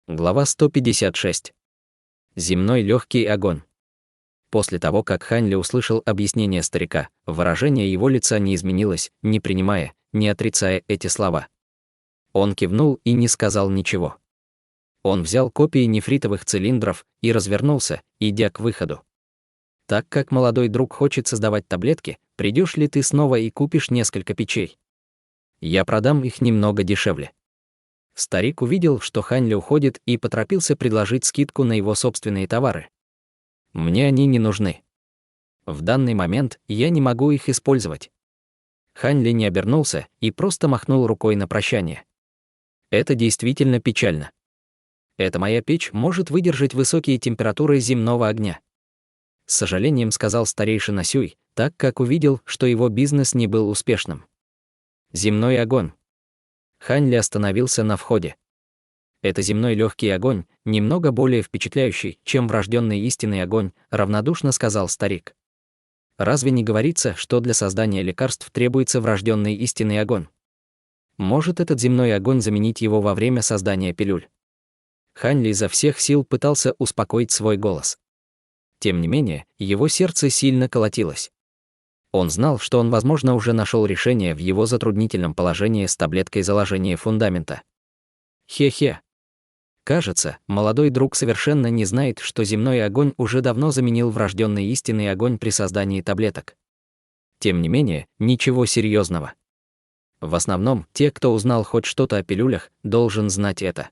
Глава 156. Земной легкий огонь. После того, как Хань Ли услышал объяснение старика, выражение его лица не изменилось, не принимая, не отрицая эти слова. Он кивнул и не сказал ничего. Он взял копии нефритовых цилиндров и развернулся, идя к выходу. Так как молодой друг хочет создавать таблетки, придешь ли ты снова и купишь несколько печей? Я продам их немного дешевле. Старик увидел, что Хань Ли уходит, и поторопился предложить скидку на его собственные товары. Мне они не нужны. В данный момент я не могу их использовать. Хань Ли не обернулся и просто махнул рукой на прощание. Это действительно печально. Эта моя печь может выдержать высокие температуры земного огня. С сожалением сказал старейшина Сюй, так как увидел, что его бизнес не был успешным. Земной огонь. Хань Ли остановился на входе. Это земной легкий огонь, немного более впечатляющий, чем врожденный истинный огонь, равнодушно сказал старик. Разве не говорится, что для создания лекарств требуется врожденный истинный огонь? Может этот земной огонь заменить его во время создания пилюль? Хань Ли изо всех сил пытался успокоить свой голос. Тем не менее, его сердце сильно колотилось. Он знал, что он, возможно, уже нашел решение в его затруднительном положении с таблеткой заложения фундамента. Хе-хе. Кажется, молодой друг совершенно не знает, что земной огонь уже давно заменил врожденный истинный огонь при создании таблеток. Тем не менее, ничего серьезного. В основном, те, кто узнал хоть что-то о пилюлях, должен знать это.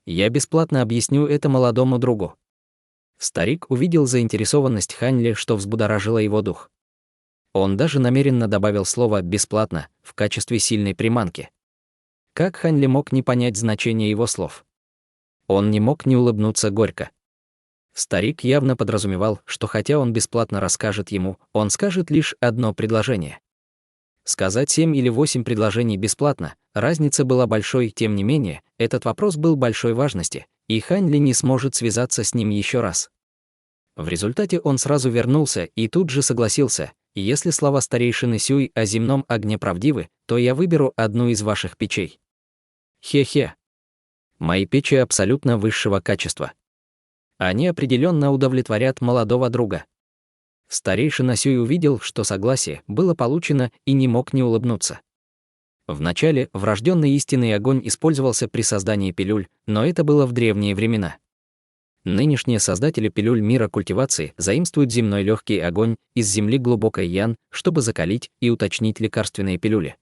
Я бесплатно объясню это молодому другу. Старик увидел заинтересованность Хань Ли, что взбудоражило его дух. Он даже намеренно добавил слово «бесплатно» в качестве сильной приманки. Как Хань Ли мог не понять значение его слов? Он не мог не улыбнуться горько. Старик явно подразумевал, что хотя он бесплатно расскажет ему, он скажет лишь одно предложение. Сказать 7 или 8 предложений бесплатно, разница была большой, тем не менее, этот вопрос был большой важности, и Хань Ли не сможет связаться с ним еще раз. В результате он сразу вернулся и тут же согласился: если слова старейшины Сюй о земном огне правдивы, то я выберу одну из ваших печей. Хе-хе. Мои печи абсолютно высшего качества. Они определенно удовлетворят молодого друга. Старейшина Сюй увидел, что согласие было получено, и не мог не улыбнуться. Вначале врожденный истинный огонь использовался при создании пилюль, но это было в древние времена. Нынешние создатели пилюль мира культивации заимствуют земной легкий огонь из земли глубокой Ян, чтобы закалить и уточнить лекарственные пилюли.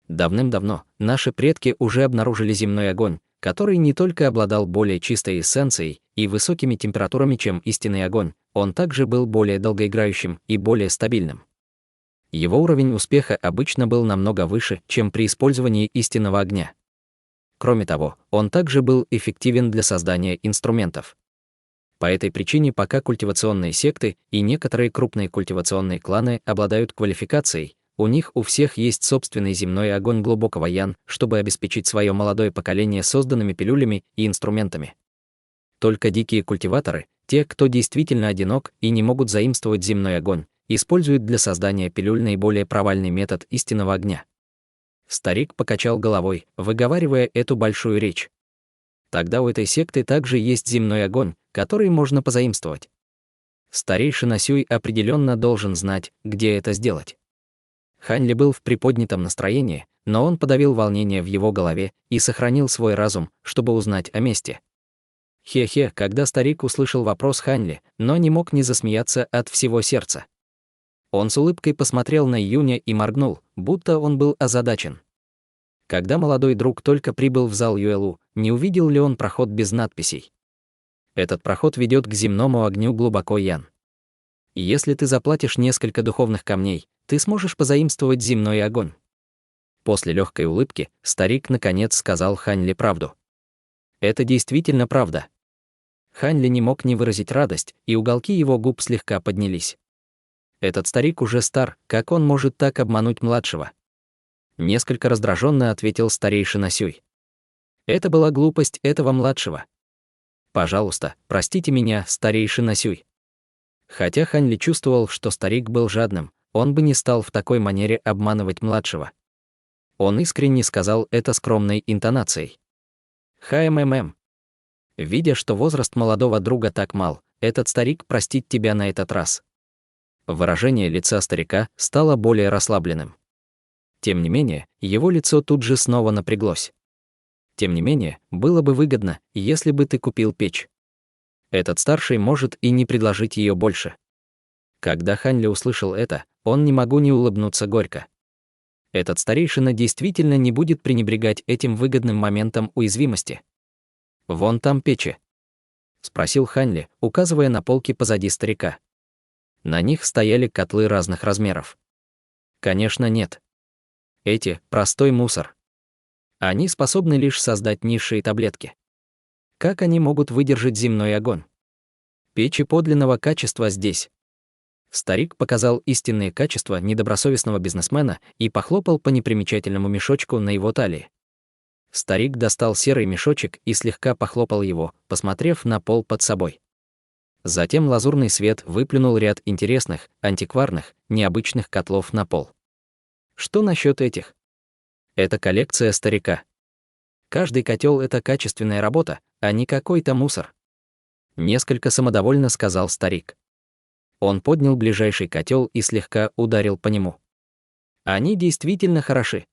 Давным-давно наши предки уже обнаружили земной огонь, который не только обладал более чистой эссенцией и высокими температурами, чем истинный огонь, он также был более долгоиграющим и более стабильным. Его уровень успеха обычно был намного выше, чем при использовании истинного огня. Кроме того, он также был эффективен для создания инструментов. По этой причине пока культивационные секты и некоторые крупные культивационные кланы обладают квалификацией, у них у всех есть собственный земной огонь глубокого Ян, чтобы обеспечить свое молодое поколение созданными пилюлями и инструментами. Только дикие культиваторы, те, кто действительно одинок и не могут заимствовать земной огонь, используют для создания пилюль наиболее провальный метод истинного огня. Старик покачал головой, выговаривая эту большую речь. Тогда у этой секты также есть земной огонь, который можно позаимствовать. Старейшина Сюй определенно должен знать, где это сделать. Хань Ли был в приподнятом настроении, но он подавил волнение в его голове и сохранил свой разум, чтобы узнать о месте. Хе-хе, когда старик услышал вопрос Хань Ли, но не мог не засмеяться от всего сердца. Он с улыбкой посмотрел на Юня и моргнул, будто он был озадачен. Когда молодой друг только прибыл в зал Юэлу, не увидел ли он проход без надписей? Этот проход ведет к земному огню глубоко Ян. Если ты заплатишь несколько духовных камней, ты сможешь позаимствовать земной огонь. После легкой улыбки старик наконец сказал Хань Ли правду. Это действительно правда. Хань Ли не мог не выразить радость, и уголки его губ слегка поднялись. Этот старик уже стар, как он может так обмануть младшего? Несколько раздраженно ответил старейшина Сюй. Это была глупость этого младшего. Пожалуйста, простите меня, старейшина Сюй. Хотя Хань Ли чувствовал, что старик был жадным, он бы не стал в такой манере обманывать младшего. Он искренне сказал это скромной интонацией. «ХММ. Видя, что возраст молодого друга так мал, этот старик простит тебя на этот раз. Выражение лица старика стало более расслабленным. Тем не менее, его лицо тут же снова напряглось. Тем не менее, было бы выгодно, если бы ты купил печь. Этот старший может и не предложить ее больше. Когда Ханли услышал это, он не могу не улыбнуться горько. Этот старейшина действительно не будет пренебрегать этим выгодным моментом уязвимости. «Вон там печи», — спросил Ханли, указывая на полки позади старика. На них стояли котлы разных размеров. Конечно, нет. Эти — простой мусор. Они способны лишь создать низшие таблетки. Как они могут выдержать земной огонь? Печи подлинного качества здесь. Старик показал истинные качества недобросовестного бизнесмена и похлопал по непримечательному мешочку на его талии. Старик достал серый мешочек и слегка похлопал его, посмотрев на пол под собой. Затем лазурный свет выплюнул ряд интересных, антикварных, необычных котлов на пол. Что насчет этих? Это коллекция старика. Каждый котел — это качественная работа, а не какой-то мусор. Несколько самодовольно сказал старик. Он поднял ближайший котел и слегка ударил по нему. Они действительно хороши.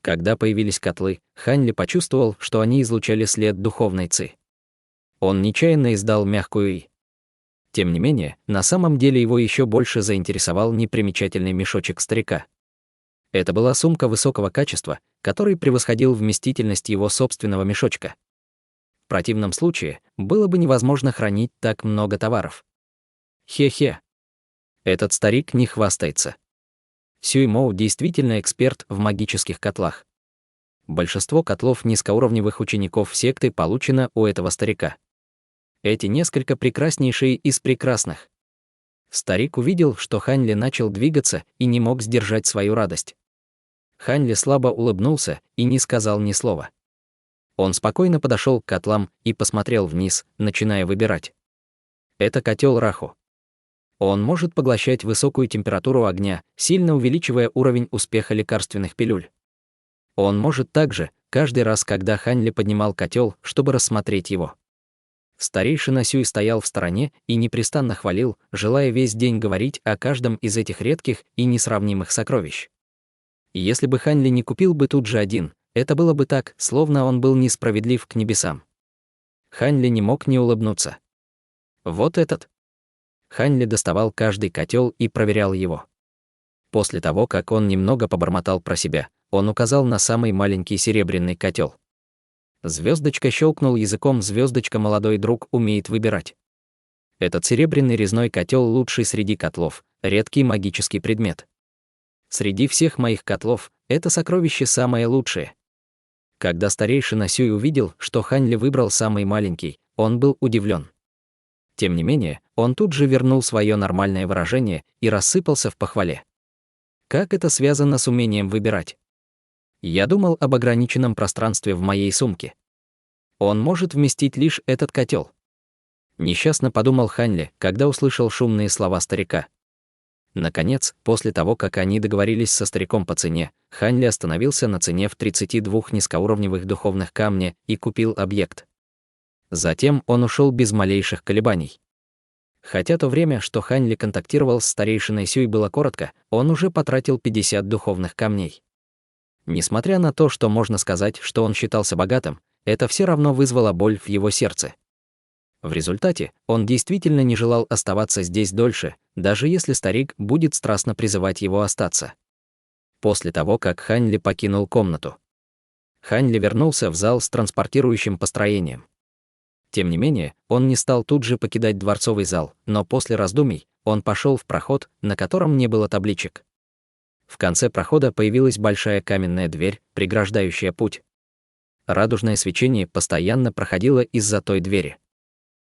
Когда появились котлы, Ханли почувствовал, что они излучали след духовной ци. Он нечаянно издал мягкую «и». Тем не менее, на самом деле его еще больше заинтересовал непримечательный мешочек старика. Это была сумка высокого качества, который превосходил вместительность его собственного мешочка. В противном случае, было бы невозможно хранить так много товаров. Хе-хе. Этот старик не хвастается. Сюй Моу действительно эксперт в магических котлах. Большинство котлов низкоуровневых учеников секты получено у этого старика. Эти несколько прекраснейшие из прекрасных. Старик увидел, что Ханли начал двигаться и не мог сдержать свою радость. Ханли слабо улыбнулся и не сказал ни слова. Он спокойно подошел к котлам и посмотрел вниз, начиная выбирать. Это котел Раху. Он может поглощать высокую температуру огня, сильно увеличивая уровень успеха лекарственных пилюль. Он может также, каждый раз, когда Ханли поднимал котел, чтобы рассмотреть его. Старейшина Сюй стоял в стороне и непрестанно хвалил, желая весь день говорить о каждом из этих редких и несравнимых сокровищ. Если бы Ханли не купил бы тут же один, это было бы так, словно он был несправедлив к небесам. Ханли не мог не улыбнуться. Вот этот. Ханли доставал каждый котел и проверял его. После того, как он немного побормотал про себя, он указал на самый маленький серебряный котел. Звездочка щелкнул языком, звездочка молодой друг умеет выбирать. Этот серебряный резной котел лучший среди котлов, редкий магический предмет. Среди всех моих котлов это сокровище самое лучшее. Когда старейшина Сюй увидел, что Ханли выбрал самый маленький, он был удивлен. Тем не менее, он тут же вернул свое нормальное выражение и рассыпался в похвале. Как это связано с умением выбирать? Я думал об ограниченном пространстве в моей сумке. Он может вместить лишь этот котел. Несчастно подумал Ханли, когда услышал шумные слова старика. Наконец, после того, как они договорились со стариком по цене, Ханли остановился на цене в 32 низкоуровневых духовных камня и купил объект. Затем он ушел без малейших колебаний. Хотя то время, что Ханли контактировал с старейшиной Сюй, было коротко, он уже потратил 50 духовных камней. Несмотря на то, что можно сказать, что он считался богатым, это все равно вызвало боль в его сердце. В результате он действительно не желал оставаться здесь дольше, даже если старик будет страстно призывать его остаться. После того, как Ханли покинул комнату, Ханли вернулся в зал с транспортирующим построением. Тем не менее, он не стал тут же покидать дворцовый зал, но после раздумий он пошел в проход, на котором не было табличек. В конце прохода появилась большая каменная дверь, преграждающая путь. Радужное свечение постоянно проходило из-за той двери.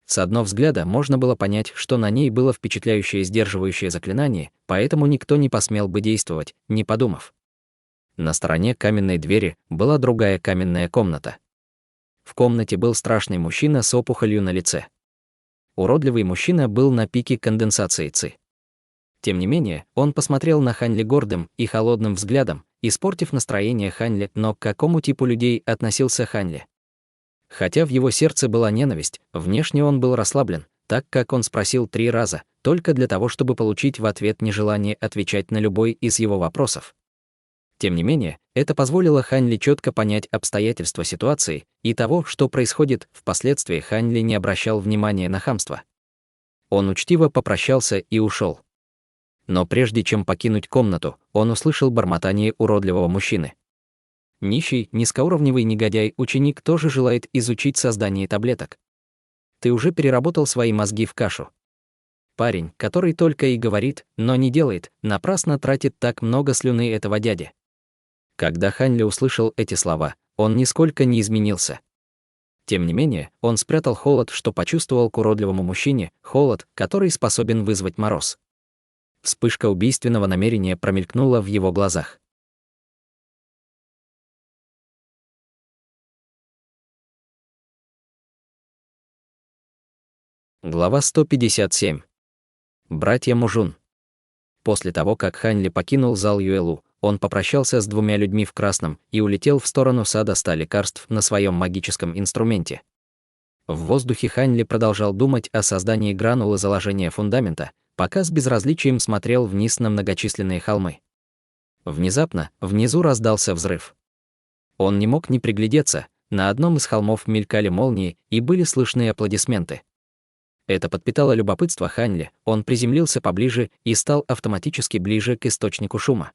С одного взгляда можно было понять, что на ней было впечатляющее сдерживающее заклинание, поэтому никто не посмел бы действовать, не подумав. На стороне каменной двери была другая каменная комната. В комнате был страшный мужчина с опухолью на лице. Уродливый мужчина был на пике конденсации ци. Тем не менее, он посмотрел на Ханли гордым и холодным взглядом, испортив настроение Ханли, но к какому типу людей относился Ханли? Хотя в его сердце была ненависть, внешне он был расслаблен, так как он спросил 3 раза, только для того, чтобы получить в ответ нежелание отвечать на любой из его вопросов. Тем не менее, это позволило Хань Ли четко понять обстоятельства ситуации и того, что происходит. Впоследствии Хань Ли не обращал внимания на хамство. Он учтиво попрощался и ушел. Но прежде чем покинуть комнату, он услышал бормотание уродливого мужчины. Нищий, низкоуровневый негодяй-ученик тоже желает изучить создание таблеток. Ты уже переработал свои мозги в кашу. Парень, который только и говорит, но не делает, напрасно тратит так много слюны этого дяди. Когда Хань Ли услышал эти слова, он нисколько не изменился. Тем не менее, он спрятал холод, что почувствовал к уродливому мужчине, холод, который способен вызвать мороз. Вспышка убийственного намерения промелькнула в его глазах. Глава 157. Братья Мужун. После того, как Хань Ли покинул зал Юэлу, он попрощался с 2 людьми в красном и улетел в сторону сада 100 лекарств на своем магическом инструменте. В воздухе Хань Ли продолжал думать о создании гранулы заложения фундамента, пока с безразличием смотрел вниз на многочисленные холмы. Внезапно, внизу раздался взрыв. Он не мог не приглядеться, на одном из холмов мелькали молнии и были слышны аплодисменты. Это подпитало любопытство Хань Ли, он приземлился поближе и стал автоматически ближе к источнику шума.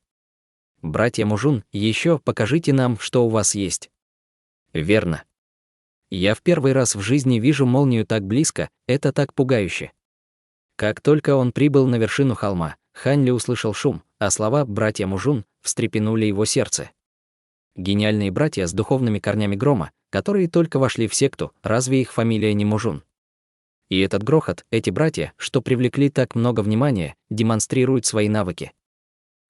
«Братья Мужун, еще покажите нам, что у вас есть». «Верно. Я в первый раз в жизни вижу молнию так близко, это так пугающе». Как только он прибыл на вершину холма, Хань Ли услышал шум, а слова «братья Мужун» встрепенули его сердце. Гениальные братья с духовными корнями грома, которые только вошли в секту, разве их фамилия не Мужун? И этот грохот, эти братья, что привлекли так много внимания, демонстрируют свои навыки.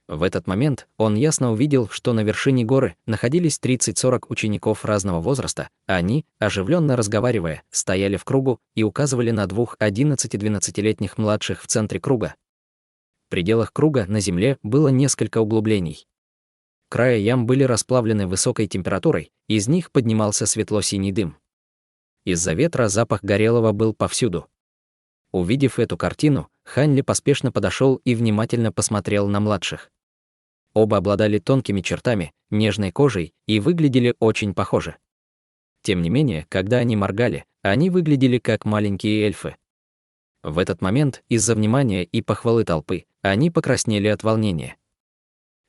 В этот момент он ясно увидел, что на вершине горы находились 30-40 учеников разного возраста, а они, оживленно разговаривая, стояли в кругу и указывали на 2 11-12-летних младших в центре круга. В пределах круга на земле было несколько углублений. Края ям были расплавлены высокой температурой, из них поднимался светло-синий дым. Из-за ветра запах горелого был повсюду. Увидев эту картину, Хань Ли поспешно подошел и внимательно посмотрел на младших. Оба обладали тонкими чертами, нежной кожей и выглядели очень похоже. Тем не менее, когда они моргали, они выглядели как маленькие эльфы. В этот момент, из-за внимания и похвалы толпы, они покраснели от волнения.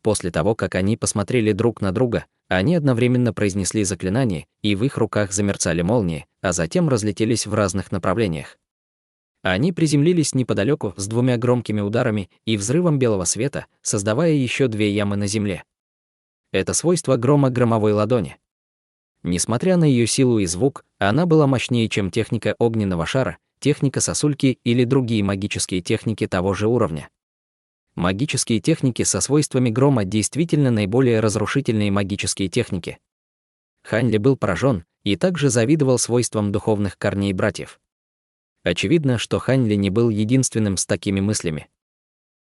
После того, как они посмотрели друг на друга, они одновременно произнесли заклинание, и в их руках замерцали молнии, а затем разлетелись в разных направлениях. Они приземлились неподалеку с 2 громкими ударами и взрывом белого света, создавая еще 2 ямы на земле. Это свойство грома громовой ладони. Несмотря на ее силу и звук, она была мощнее, чем техника огненного шара, техника сосульки или другие магические техники того же уровня. Магические техники со свойствами грома действительно наиболее разрушительные магические техники. Хань Ли был поражен и также завидовал свойствам духовных корней братьев. Очевидно, что Хань Ли не был единственным с такими мыслями.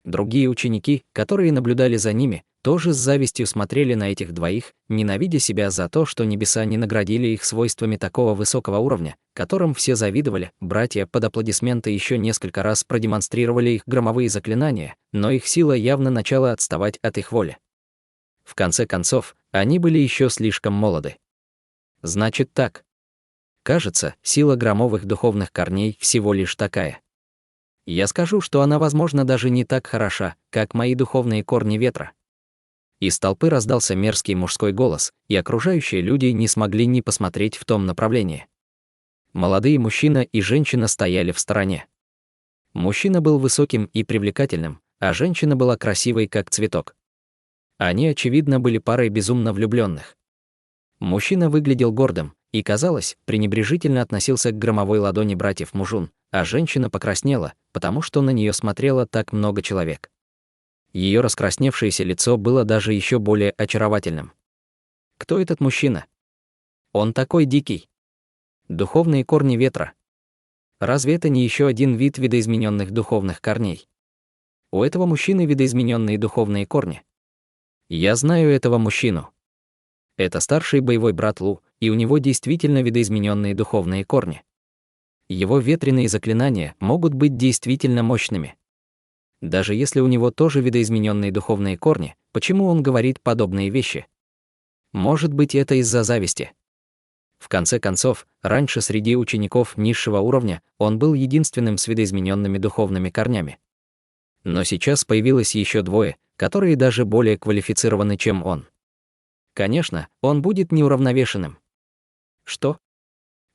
Другие ученики, которые наблюдали за ними, тоже с завистью смотрели на этих двоих, ненавидя себя за то, что небеса не наградили их свойствами такого высокого уровня, которым все завидовали. Братья под аплодисменты еще несколько раз продемонстрировали их громовые заклинания, но их сила явно начала отставать от их воли. В конце концов, они были еще слишком молоды. Значит так. Кажется, сила громовых духовных корней всего лишь такая. Я скажу, что она, возможно, даже не так хороша, как мои духовные корни ветра. Из толпы раздался мерзкий мужской голос, и окружающие люди не смогли не посмотреть в том направлении. Молодые мужчина и женщина стояли в стороне. Мужчина был высоким и привлекательным, а женщина была красивой, как цветок. Они, очевидно, были парой безумно влюбленных. Мужчина выглядел гордым и, казалось, пренебрежительно относился к громовой ладони братьев Мужун, а женщина покраснела, потому что на нее смотрело так много человек. Ее раскрасневшееся лицо было даже еще более очаровательным. Кто этот мужчина? Он такой дикий. Духовные корни ветра. Разве это не еще один вид видоизмененных духовных корней? У этого мужчины видоизмененные духовные корни. Я знаю этого мужчину. Это старший боевой брат Лу, и у него действительно видоизмененные духовные корни. Его ветреные заклинания могут быть действительно мощными. Даже если у него тоже видоизмененные духовные корни, почему он говорит подобные вещи? Может быть, это из-за зависти. В конце концов, раньше среди учеников низшего уровня он был единственным с видоизмененными духовными корнями. Но сейчас появилось еще двое, которые даже более квалифицированы, чем он. Конечно, он будет неуравновешенным. Что?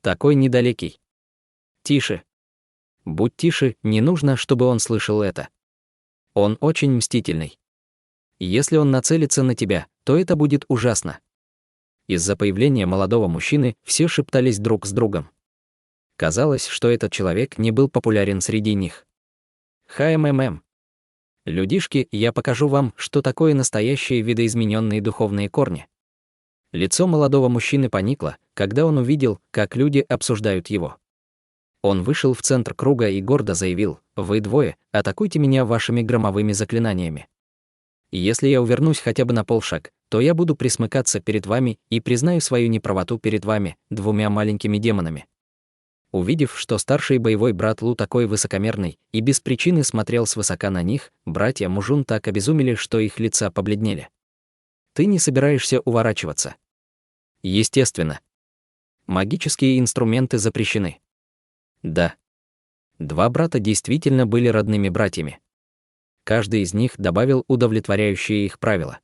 Такой недалекий. Тише. Будь тише, не нужно, чтобы он слышал это. Он очень мстительный. Если он нацелится на тебя, то это будет ужасно. Из-за появления молодого мужчины все шептались друг с другом. Казалось, что этот человек не был популярен среди них. ХММ. Людишки, я покажу вам, что такое настоящие видоизмененные духовные корни. Лицо молодого мужчины поникло, когда он увидел, как люди обсуждают его. Он вышел в центр круга и гордо заявил: «Вы двое, атакуйте меня вашими громовыми заклинаниями. Если я увернусь хотя бы на полшаг, то я буду присмыкаться перед вами и признаю свою неправоту перед вами, двумя маленькими демонами». Увидев, что старший боевой брат Лу такой высокомерный и без причины смотрел свысока на них, братья Мужун так обезумели, что их лица побледнели. Ты не собираешься уворачиваться? Естественно. Магические инструменты запрещены. Да. Два брата действительно были родными братьями. Каждый из них добавил удовлетворяющие их правила.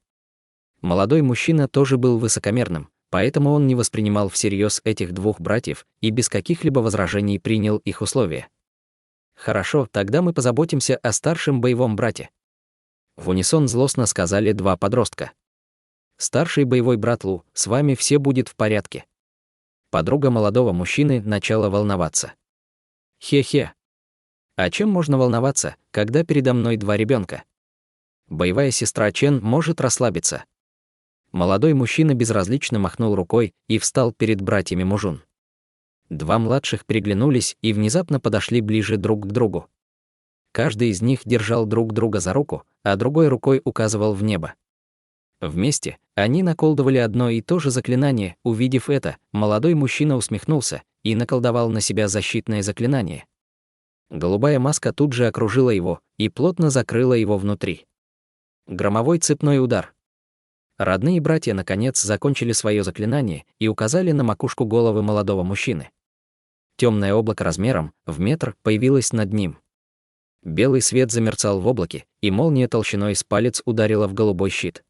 Молодой мужчина тоже был высокомерным, поэтому он не воспринимал всерьез этих двух братьев и без каких-либо возражений принял их условия. «Хорошо, тогда мы позаботимся о старшем боевом брате», — в унисон злостно сказали два подростка. «Старший боевой брат Лу, с вами все будет в порядке». Подруга молодого мужчины начала волноваться. «Хе-хе. О чем можно волноваться, когда передо мной два ребенка? Боевая сестра Чен может расслабиться». Молодой мужчина безразлично махнул рукой и встал перед братьями Мужун. Два младших переглянулись и внезапно подошли ближе друг к другу. Каждый из них держал друг друга за руку, а другой рукой указывал в небо. Вместе они наколдовали одно и то же заклинание. Увидев это, молодой мужчина усмехнулся и наколдовал на себя защитное заклинание. Голубая маска тут же окружила его и плотно закрыла его внутри. Громовой цепной удар. Родные братья наконец закончили свое заклинание и указали на макушку головы молодого мужчины. Темное облако размером в метр появилось над ним. Белый свет замерцал в облаке, и молния толщиной с палец ударила в голубой щит.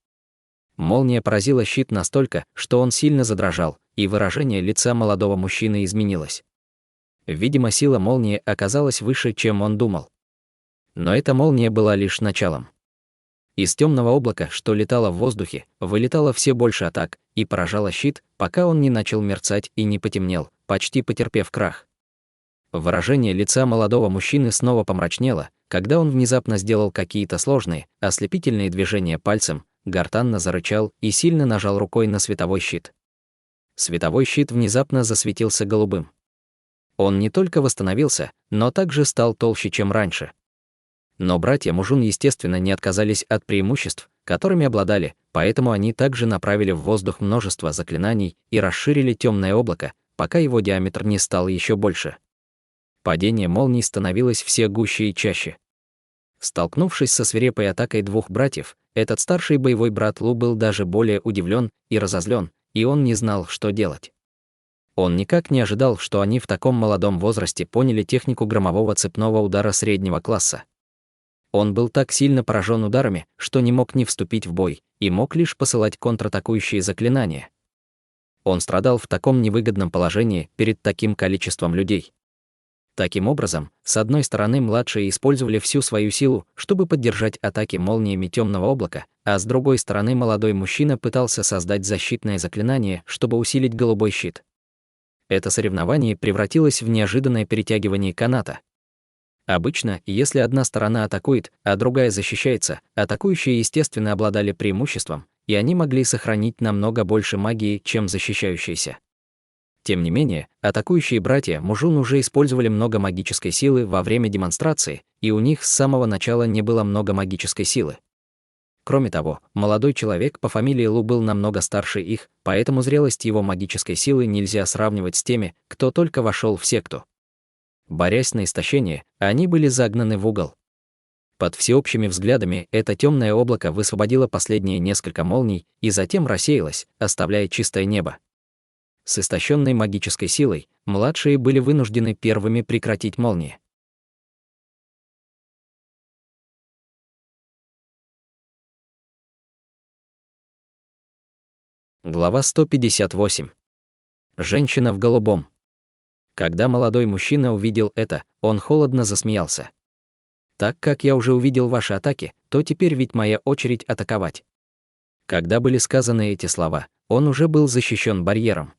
Молния поразила щит настолько, что он сильно задрожал, и выражение лица молодого мужчины изменилось. Видимо, сила молнии оказалась выше, чем он думал. Но эта молния была лишь началом. Из темного облака, что летало в воздухе, вылетало все больше атак и поражало щит, пока он не начал мерцать и не потемнел, почти потерпев крах. Выражение лица молодого мужчины снова помрачнело, когда он внезапно сделал какие-то сложные, ослепительные движения пальцем, гортанно зарычал и сильно нажал рукой на световой щит. Световой щит внезапно засветился голубым. Он не только восстановился, но также стал толще, чем раньше. Но братья Мужун, естественно, не отказались от преимуществ, которыми обладали, поэтому они также направили в воздух множество заклинаний и расширили темное облако, пока его диаметр не стал еще больше. Падение молний становилось все гуще и чаще. Столкнувшись со свирепой атакой двух братьев, этот старший боевой брат Лу был даже более удивлен и разозлен, и он не знал, что делать. Он никак не ожидал, что они в таком молодом возрасте поняли технику громового цепного удара среднего класса. Он был так сильно поражен ударами, что не мог не вступить в бой и мог лишь посылать контратакующие заклинания. Он страдал в таком невыгодном положении перед таким количеством людей. Таким образом, с одной стороны младшие использовали всю свою силу, чтобы поддержать атаки молниями темного облака, а с другой стороны молодой мужчина пытался создать защитное заклинание, чтобы усилить голубой щит. Это соревнование превратилось в неожиданное перетягивание каната. Обычно, если одна сторона атакует, а другая защищается, атакующие, естественно, обладали преимуществом, и они могли сохранить намного больше магии, чем защищающиеся. Тем не менее, атакующие братья Мужун уже использовали много магической силы во время демонстрации, и у них с самого начала не было много магической силы. Кроме того, молодой человек по фамилии Лу был намного старше их, поэтому зрелость его магической силы нельзя сравнивать с теми, кто только вошел в секту. Борясь на истощение, они были загнаны в угол. Под всеобщими взглядами это темное облако высвободило последние несколько молний и затем рассеялось, оставляя чистое небо. С истощенной магической силой младшие были вынуждены первыми прекратить молнии. Глава 158. Женщина в голубом. Когда молодой мужчина увидел это, он холодно засмеялся. Так как я уже увидел ваши атаки, то теперь ведь моя очередь атаковать. Когда были сказаны эти слова, он уже был защищен барьером.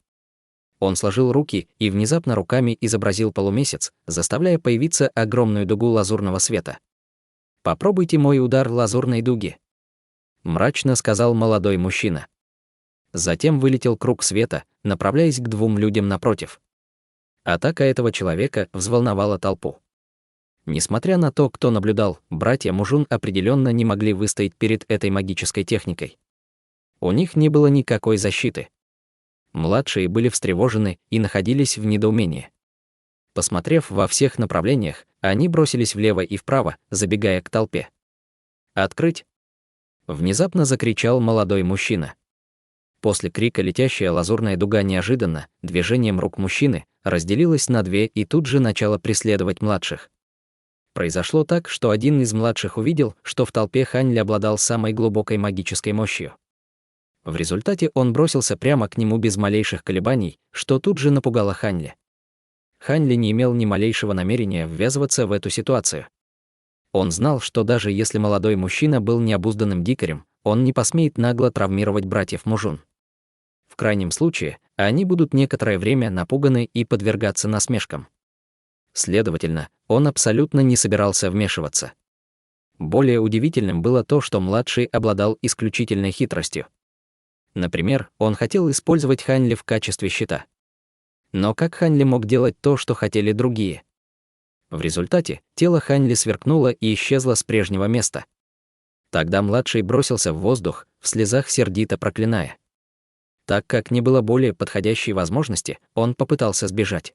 Он сложил руки и внезапно руками изобразил полумесяц, заставляя появиться огромную дугу лазурного света. «Попробуйте мой удар лазурной дуги», — мрачно сказал молодой мужчина. Затем вылетел круг света, направляясь к двум людям напротив. Атака этого человека взволновала толпу. Несмотря на то, кто наблюдал, братья Мужун определенно не могли выстоять перед этой магической техникой. У них не было никакой защиты. Младшие были встревожены и находились в недоумении. Посмотрев во всех направлениях, они бросились влево и вправо, забегая к толпе. «Открыть!» — внезапно закричал молодой мужчина. После крика летящая лазурная дуга неожиданно, движением рук мужчины, разделилась на две и тут же начала преследовать младших. Произошло так, что один из младших увидел, что в толпе Ханьли обладал самой глубокой магической мощью. В результате он бросился прямо к нему без малейших колебаний, что тут же напугало Ханьли. Ханьли не имел ни малейшего намерения ввязываться в эту ситуацию. Он знал, что даже если молодой мужчина был необузданным дикарем, он не посмеет нагло травмировать братьев Мужун. В крайнем случае, они будут некоторое время напуганы и подвергаться насмешкам. Следовательно, он абсолютно не собирался вмешиваться. Более удивительным было то, что младший обладал исключительной хитростью. Например, он хотел использовать Ханьли в качестве щита. Но как Ханьли мог делать то, что хотели другие? В результате тело Ханьли сверкнуло и исчезло с прежнего места. Тогда младший бросился в воздух, в слезах сердито проклиная. Так как не было более подходящей возможности, он попытался сбежать.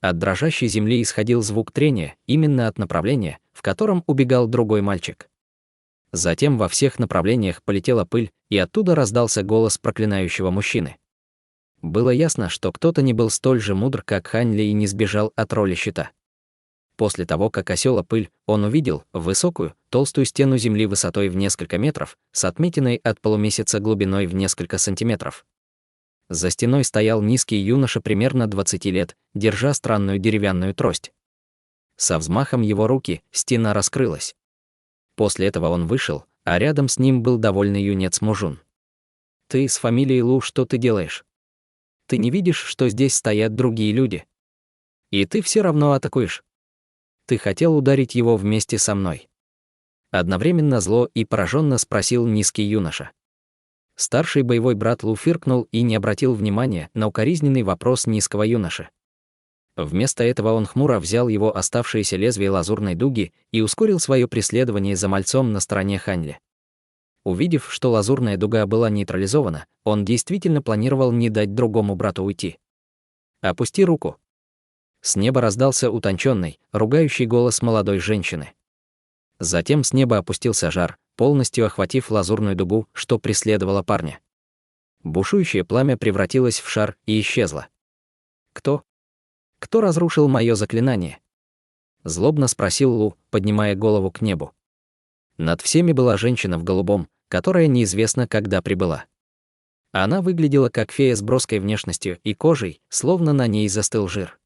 От дрожащей земли исходил звук трения, именно от направления, в котором убегал другой мальчик. Затем во всех направлениях полетела пыль, и оттуда раздался голос проклинающего мужчины. Было ясно, что кто-то не был столь же мудр, как Ханьли, и не сбежал от роли щита. После того, как осела пыль, он увидел высокую, толстую стену земли высотой в несколько метров, с отметиной от полумесяца глубиной в несколько сантиметров. За стеной стоял низкий юноша примерно 20 лет, держа странную деревянную трость. Со взмахом его руки стена раскрылась. После этого он вышел, а рядом с ним был довольный юнец Мужун. «Ты с фамилией Лу, что ты делаешь? Ты не видишь, что здесь стоят другие люди? И ты все равно атакуешь. Ты хотел ударить его вместе со мной?» Одновременно зло и пораженно спросил низкий юноша. Старший боевой брат Лу фыркнул и не обратил внимания на укоризненный вопрос низкого юноши. Вместо этого он хмуро взял его оставшееся лезвие лазурной дуги и ускорил свое преследование за мальцом на стороне Ханьли. Увидев, что лазурная дуга была нейтрализована, он действительно планировал не дать другому брату уйти. «Опусти руку!» С неба раздался утонченный, ругающий голос молодой женщины. Затем с неба опустился жар, полностью охватив лазурную дугу, что преследовало парня. Бушующее пламя превратилось в шар и исчезло. «Кто? Кто разрушил мое заклинание?» Злобно спросил Лу, поднимая голову к небу. Над всеми была женщина в голубом, которая неизвестно когда прибыла. Она выглядела как фея с броской внешностью и кожей, словно на ней застыл жир.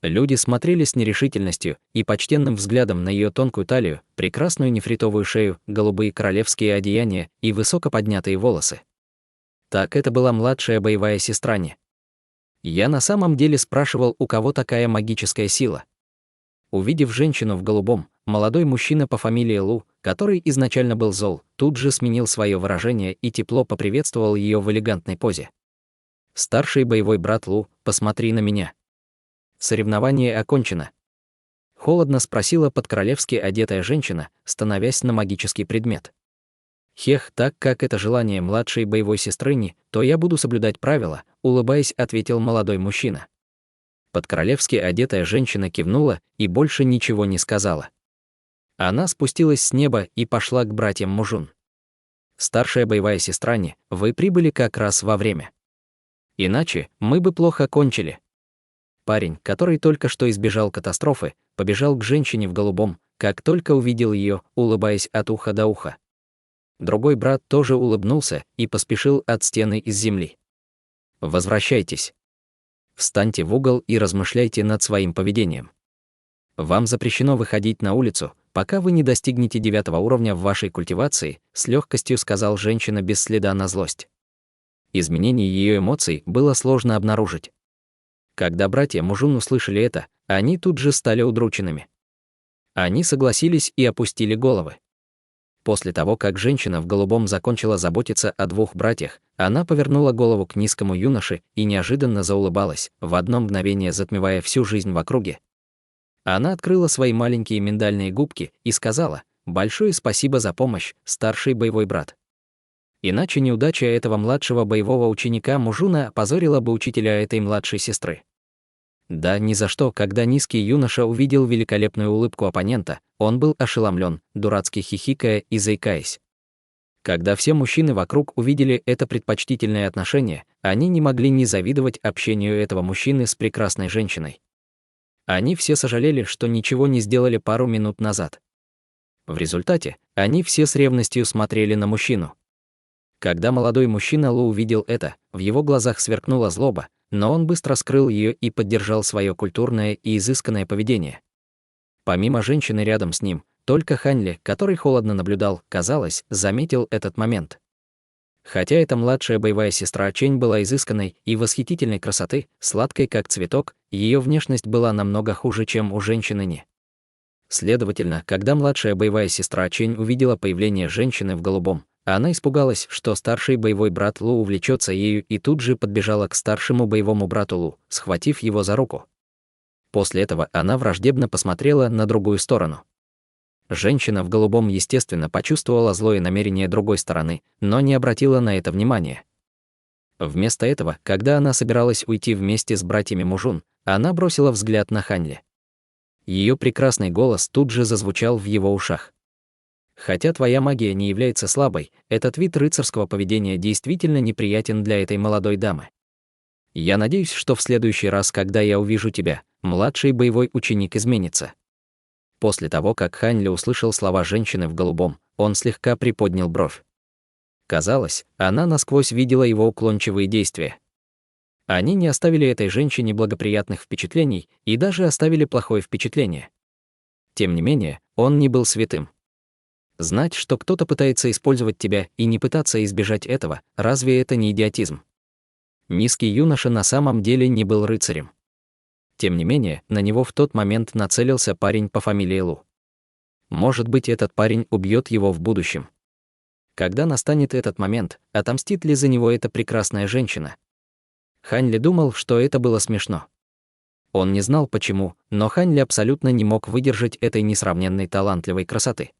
Люди смотрели с нерешительностью и почтенным взглядом на ее тонкую талию, прекрасную нефритовую шею, голубые королевские одеяния и высоко поднятые волосы. Так это была младшая боевая сестра Не. Я на самом деле спрашивал, у кого такая магическая сила. Увидев женщину в голубом, молодой мужчина по фамилии Лу, который изначально был зол, тут же сменил свое выражение и тепло поприветствовал ее в элегантной позе. «Старший боевой брат Лу, посмотри на меня. Соревнование окончено». Холодно спросила подкоролевски одетая женщина, становясь на магический предмет. Хех, так как это желание младшей боевой сестры, то я буду соблюдать правила, улыбаясь, ответил молодой мужчина. По-королевски одетая женщина кивнула и больше ничего не сказала. Она спустилась с неба и пошла к братьям Мужун. Старшая боевая сестра, вы прибыли как раз во время. Иначе мы бы плохо кончили. Парень, который только что избежал катастрофы, побежал к женщине в голубом, как только увидел ее, улыбаясь от уха до уха. Другой брат тоже улыбнулся и поспешил от стены из земли. Возвращайтесь. Встаньте в угол и размышляйте над своим поведением. Вам запрещено выходить на улицу, пока вы не достигнете 9 уровня в вашей культивации, с легкостью сказал женщина без следа на злость. Изменение ее эмоций было сложно обнаружить. Когда братья Мужун услышали это, они тут же стали удрученными. Они согласились и опустили головы. После того, как женщина в голубом закончила заботиться о двух братьях, она повернула голову к низкому юноше и неожиданно заулыбалась, в одно мгновение затмевая всю жизнь в округе. Она открыла свои маленькие миндальные губки и сказала: «Большое спасибо за помощь, старший боевой брат. Иначе неудача этого младшего боевого ученика Мужуна опозорила бы учителя этой младшей сестры». Да, ни за что, когда низкий юноша увидел великолепную улыбку оппонента, он был ошеломлен, дурацки хихикая и заикаясь. Когда все мужчины вокруг увидели это предпочтительное отношение, они не могли не завидовать общению этого мужчины с прекрасной женщиной. Они все сожалели, что ничего не сделали пару минут назад. В результате, они все с ревностью смотрели на мужчину. Когда молодой мужчина Лу увидел это, в его глазах сверкнула злоба, но он быстро скрыл ее и поддержал свое культурное и изысканное поведение. Помимо женщины рядом с ним, только Ханьли, который холодно наблюдал, казалось, заметил этот момент. Хотя эта младшая боевая сестра Чэнь была изысканной и восхитительной красоты, сладкой как цветок, ее внешность была намного хуже, чем у женщины Ни. Следовательно, когда младшая боевая сестра Чэнь увидела появление женщины в голубом, она испугалась, что старший боевой брат Лу увлечется ею, и тут же подбежала к старшему боевому брату Лу, схватив его за руку. После этого она враждебно посмотрела на другую сторону. Женщина в голубом, естественно, почувствовала злое намерение другой стороны, но не обратила на это внимания. Вместо этого, когда она собиралась уйти вместе с братьями Мужун, она бросила взгляд на Ханьли. Ее прекрасный голос тут же зазвучал в его ушах. Хотя твоя магия не является слабой, этот вид рыцарского поведения действительно неприятен для этой молодой дамы. Я надеюсь, что в следующий раз, когда я увижу тебя, младший боевой ученик изменится. После того, как Ханьли услышал слова женщины в голубом, он слегка приподнял бровь. Казалось, она насквозь видела его уклончивые действия. Они не оставили этой женщине благоприятных впечатлений и даже оставили плохое впечатление. Тем не менее, он не был святым. Знать, что кто-то пытается использовать тебя и не пытаться избежать этого, разве это не идиотизм? Низкий юноша на самом деле не был рыцарем. Тем не менее, на него в тот момент нацелился парень по фамилии Лу. Может быть, этот парень убьет его в будущем. Когда настанет этот момент, отомстит ли за него эта прекрасная женщина? Ханьли думал, что это было смешно. Он не знал почему, но Ханьли абсолютно не мог выдержать этой несравненной талантливой красоты.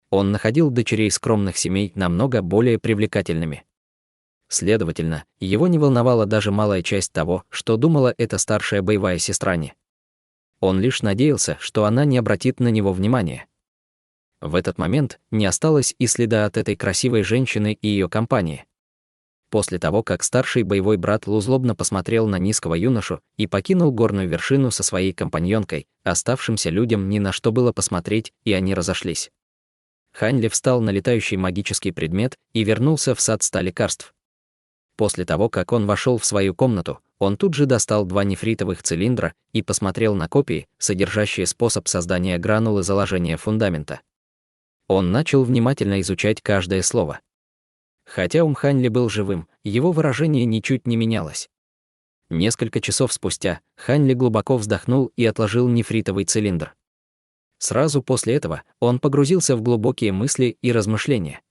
Он находил дочерей скромных семей намного более привлекательными. Следовательно, его не волновала даже малая часть того, что думала эта старшая боевая сестра Ни. Он лишь надеялся, что она не обратит на него внимания. В этот момент не осталось и следа от этой красивой женщины и ее компании. После того, как старший боевой брат Лу злобно посмотрел на низкого юношу и покинул горную вершину со своей компаньонкой, оставшимся людям ни на что было посмотреть, и они разошлись. Ханьли встал на летающий магический предмет и вернулся в сад 100 лекарств. После того, как он вошел в свою комнату, он тут же достал 2 нефритовых цилиндра и посмотрел на копии, содержащие способ создания гранулы заложения фундамента. Он начал внимательно изучать каждое слово. Хотя ум Ханьли был живым, его выражение ничуть не менялось. Несколько часов спустя Ханьли глубоко вздохнул и отложил нефритовый цилиндр. Сразу после этого он погрузился в глубокие мысли и размышления.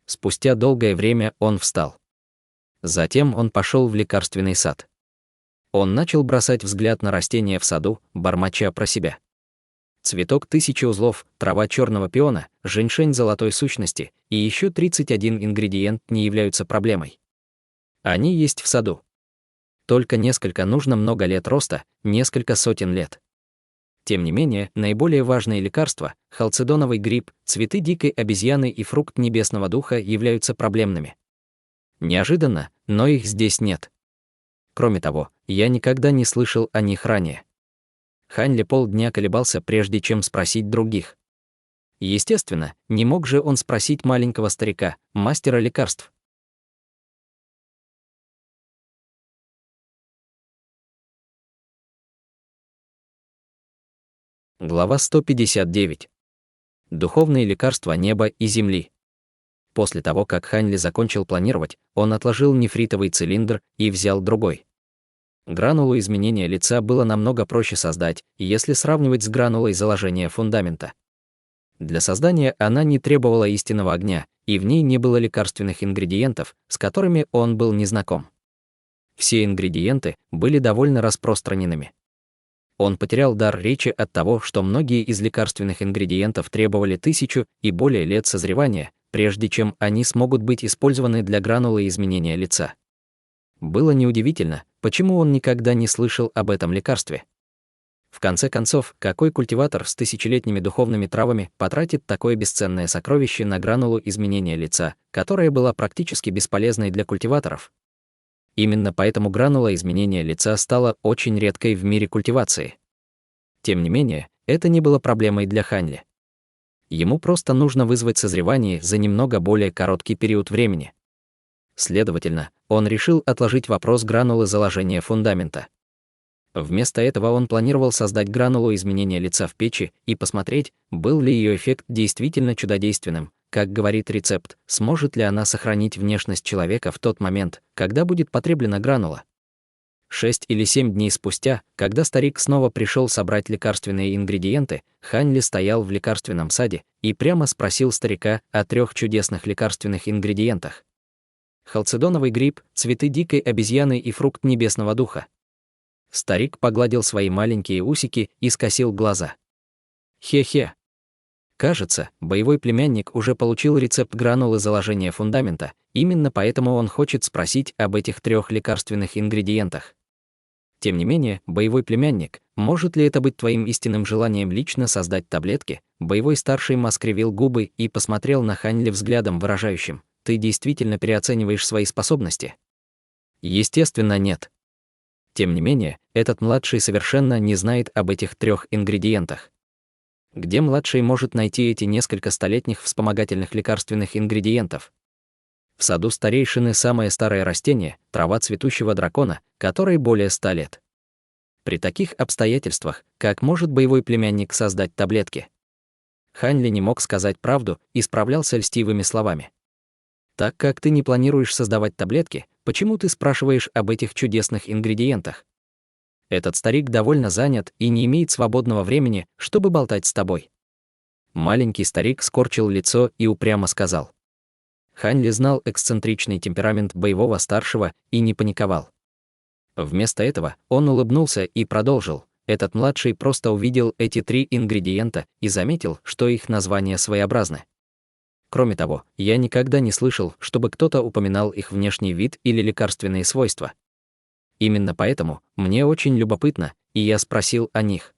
Спустя долгое время он встал. Затем он пошел в лекарственный сад. Он начал бросать взгляд на растения в саду, бормоча про себя. цветок 1000 узлов, трава черного пиона, женьшень золотой сущности и еще 31 ингредиент не являются проблемой. Они есть в саду. Только несколько нужно много лет роста, несколько сотен лет. Тем не менее, наиболее важные лекарства – халцедоновый гриб, цветы дикой обезьяны и фрукт небесного духа являются проблемными. Неожиданно, но их здесь нет. Кроме того, я никогда не слышал о них ранее. Ханьли полдня колебался, прежде чем спросить других. Естественно, не мог же он спросить маленького старика, мастера лекарств. Глава 159. Духовные лекарства неба и земли. После того, как Ханьли закончил планировать, он отложил нефритовый цилиндр и взял другой. Гранулу изменения лица было намного проще создать, если сравнивать с гранулой заложения фундамента. Для создания она не требовала истинного огня, и в ней не было лекарственных ингредиентов, с которыми он был незнаком. Все ингредиенты были довольно распространенными. Он потерял дар речи от того, что многие из лекарственных ингредиентов требовали 1000 и более лет созревания, прежде чем они смогут быть использованы для гранулы изменения лица. Было неудивительно, почему он никогда не слышал об этом лекарстве. В конце концов, какой культиватор с тысячелетними духовными травами потратит такое бесценное сокровище на гранулу изменения лица, которая была практически бесполезной для культиваторов? Именно поэтому гранула изменения лица стала очень редкой в мире культивации. Тем не менее, это не было проблемой для Ханьли. Ему просто нужно вызвать созревание за немного более короткий период времени. Следовательно, он решил отложить вопрос гранулы заложения фундамента. Вместо этого он планировал создать гранулу изменения лица в печи и посмотреть, был ли ее эффект действительно чудодейственным, как говорит рецепт, сможет ли она сохранить внешность человека в тот момент, когда будет потреблена гранула. 6 или 7 дней спустя, когда старик снова пришел собрать лекарственные ингредиенты, Ханьли стоял в лекарственном саде и прямо спросил старика о 3 чудесных лекарственных ингредиентах. Халцедоновый гриб, цветы дикой обезьяны и фрукт небесного духа. Старик погладил свои маленькие усики и скосил глаза. Хе-хе. Кажется, боевой племянник уже получил рецепт гранулы заложения фундамента, именно поэтому он хочет спросить об этих 3 лекарственных ингредиентах. Тем не менее, боевой племянник, может ли это быть твоим истинным желанием лично создать таблетки? Боевой старший Ма скривил губы и посмотрел на Ханьли взглядом выражающим: ты действительно переоцениваешь свои способности? Естественно, нет. Тем не менее, этот младший совершенно не знает об этих 3 ингредиентах. Где младший может найти эти несколько столетних вспомогательных лекарственных ингредиентов? В саду старейшины самое старое растение — трава цветущего дракона, которой более 100 лет. При таких обстоятельствах, как может боевой племянник создать таблетки? Ханьли не мог сказать правду и справлялся льстивыми словами. Так как ты не планируешь создавать таблетки, почему ты спрашиваешь об этих чудесных ингредиентах? Этот старик довольно занят и не имеет свободного времени, чтобы болтать с тобой. Маленький старик скорчил лицо и упрямо сказал. Ханьли знал эксцентричный темперамент боевого старшего и не паниковал. Вместо этого он улыбнулся и продолжил. Этот младший просто увидел эти 3 ингредиента и заметил, что их названия своеобразны. Кроме того, я никогда не слышал, чтобы кто-то упоминал их внешний вид или лекарственные свойства. Именно поэтому мне очень любопытно, и я спросил о них.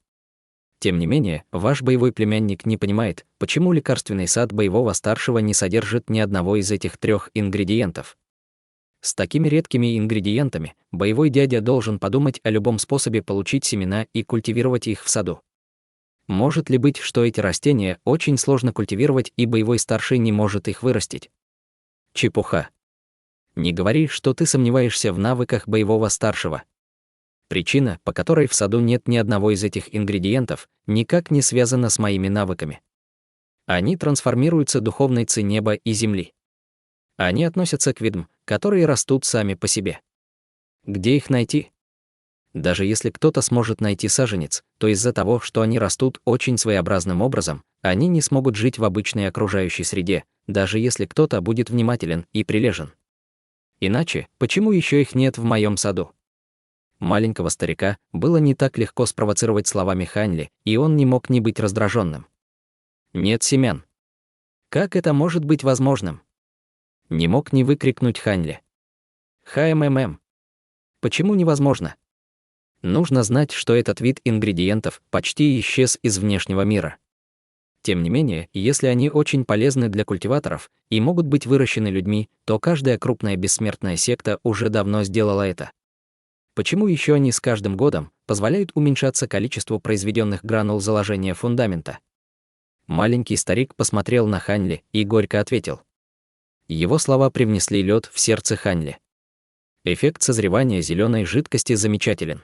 Тем не менее, ваш боевой племянник не понимает, почему лекарственный сад боевого старшего не содержит ни одного из этих 3 ингредиентов. С такими редкими ингредиентами боевой дядя должен подумать о любом способе получить семена и культивировать их в саду. Может ли быть, что эти растения очень сложно культивировать и боевой старший не может их вырастить? Чепуха. Не говори, что ты сомневаешься в навыках боевого старшего. Причина, по которой в саду нет ни одного из этих ингредиентов, никак не связана с моими навыками. Они трансформируются духовной ци неба и земли. Они относятся к видам, которые растут сами по себе. Где их найти? Даже если кто-то сможет найти саженец, то из-за того, что они растут очень своеобразным образом, они не смогут жить в обычной окружающей среде, даже если кто-то будет внимателен и прилежен. Иначе, почему еще их нет в моем саду? маленького старика, было не так легко спровоцировать словами Ханьли, и он не мог не быть раздраженным. «Нет семян. Как это может быть возможным?» Не мог не выкрикнуть Ханьли. «ХММ. Почему невозможно?» Нужно знать, что этот вид ингредиентов почти исчез из внешнего мира. Тем не менее, если они очень полезны для культиваторов и могут быть выращены людьми, то каждая крупная бессмертная секта уже давно сделала это. Почему еще они с каждым годом позволяют уменьшаться количеству произведенных гранул заложения фундамента? Маленький старик посмотрел на Ханьли и горько ответил. Его слова привнесли лед в сердце Ханьли. Эффект созревания зеленой жидкости замечателен.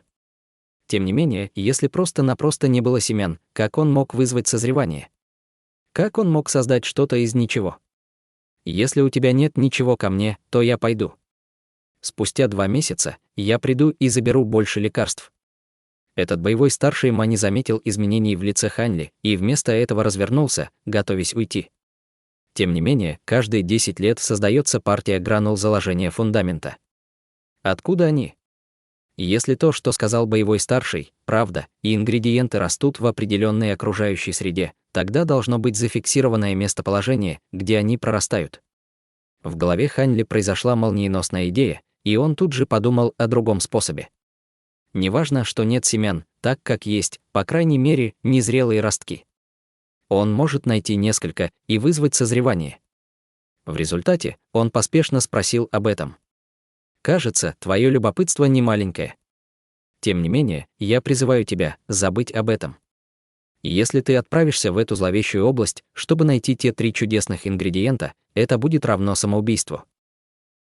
Тем не менее, если просто-напросто не было семян, как он мог вызвать созревание? Как он мог создать что-то из ничего? Если у тебя нет ничего ко мне, то я пойду. Спустя 2 месяца я приду и заберу больше лекарств. Этот боевой старший Ма не заметил изменений в лице Ханьли и вместо этого развернулся, готовясь уйти. Тем не менее, каждые 10 лет создается партия гранул заложения фундамента. Откуда они? Если то, что сказал боевой старший, правда, и ингредиенты растут в определенной окружающей среде, тогда должно быть зафиксированное местоположение, где они прорастают. В голове Ханьли произошла молниеносная идея, и он тут же подумал о другом способе. Неважно, что нет семян, так как есть, по крайней мере, незрелые ростки. Он может найти несколько и вызвать созревание. В результате он поспешно спросил об этом. «Кажется, твое любопытство не маленькое. Тем не менее, я призываю тебя забыть об этом. Если ты отправишься в эту зловещую область, чтобы найти те 3 чудесных ингредиента, это будет равно самоубийству».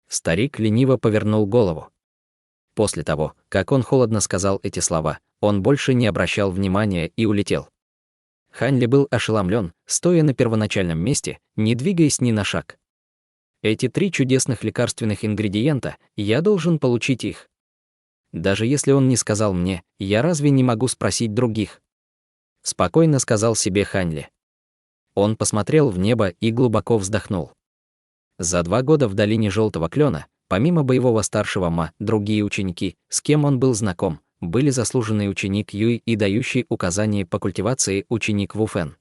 Старик лениво повернул голову. После того, как он холодно сказал эти слова, он больше не обращал внимания и улетел. Ханьли был ошеломлен, стоя на первоначальном месте, не двигаясь ни на шаг. Эти 3 чудесных лекарственных ингредиента, я должен получить их. Даже если он не сказал мне, я разве не могу спросить других? Спокойно сказал себе Ханьли. Он посмотрел в небо и глубоко вздохнул. За 2 года в долине Желтого Клена, помимо боевого старшего Ма, другие ученики, с кем он был знаком, были заслуженный ученик Юй и дающий указания по культивации ученик Ву Фэн.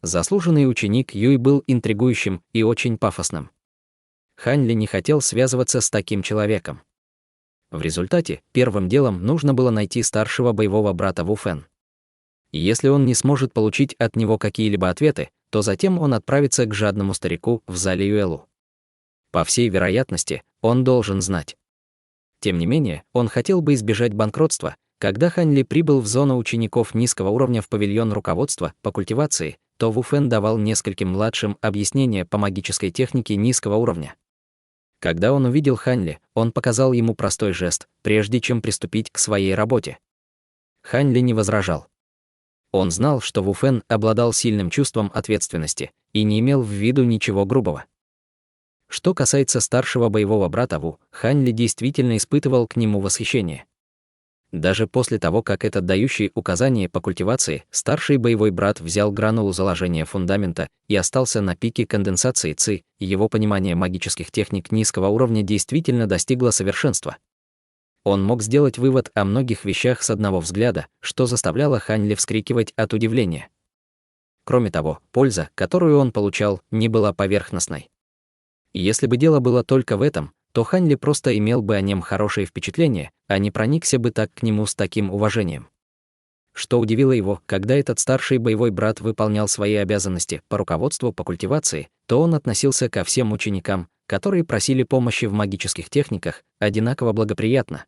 Заслуженный ученик Юй был интригующим и очень пафосным. Ханьли не хотел связываться с таким человеком. В результате, первым делом нужно было найти старшего боевого брата Ву Фэн. Если он не сможет получить от него какие-либо ответы, то затем он отправится к жадному старику в зале Юэлу. По всей вероятности, он должен знать. Тем не менее, он хотел бы избежать банкротства. Когда Ханьли прибыл в зону учеников низкого уровня в павильон руководства по культивации, то Ву Фэн давал нескольким младшим объяснения по магической технике низкого уровня. Когда он увидел Ханьли, он показал ему простой жест, прежде чем приступить к своей работе. Ханьли не возражал. Он знал, что Ву Фэн обладал сильным чувством ответственности и не имел в виду ничего грубого. Что касается старшего боевого брата Ву, Ханьли действительно испытывал к нему восхищение. Даже после того, как этот дающий указания по культивации, старший боевой брат взял гранулу заложения фундамента и остался на пике конденсации ЦИ, его понимание магических техник низкого уровня действительно достигло совершенства. Он мог сделать вывод о многих вещах с одного взгляда, что заставляло Ханьли вскрикивать от удивления. Кроме того, польза, которую он получал, не была поверхностной. Если бы дело было только в этом, то Ханьли просто имел бы о нем хорошее впечатление, а не проникся бы так к нему с таким уважением. Что удивило его, когда этот старший боевой брат выполнял свои обязанности по руководству по культивации, то он относился ко всем ученикам, которые просили помощи в магических техниках, одинаково благоприятно.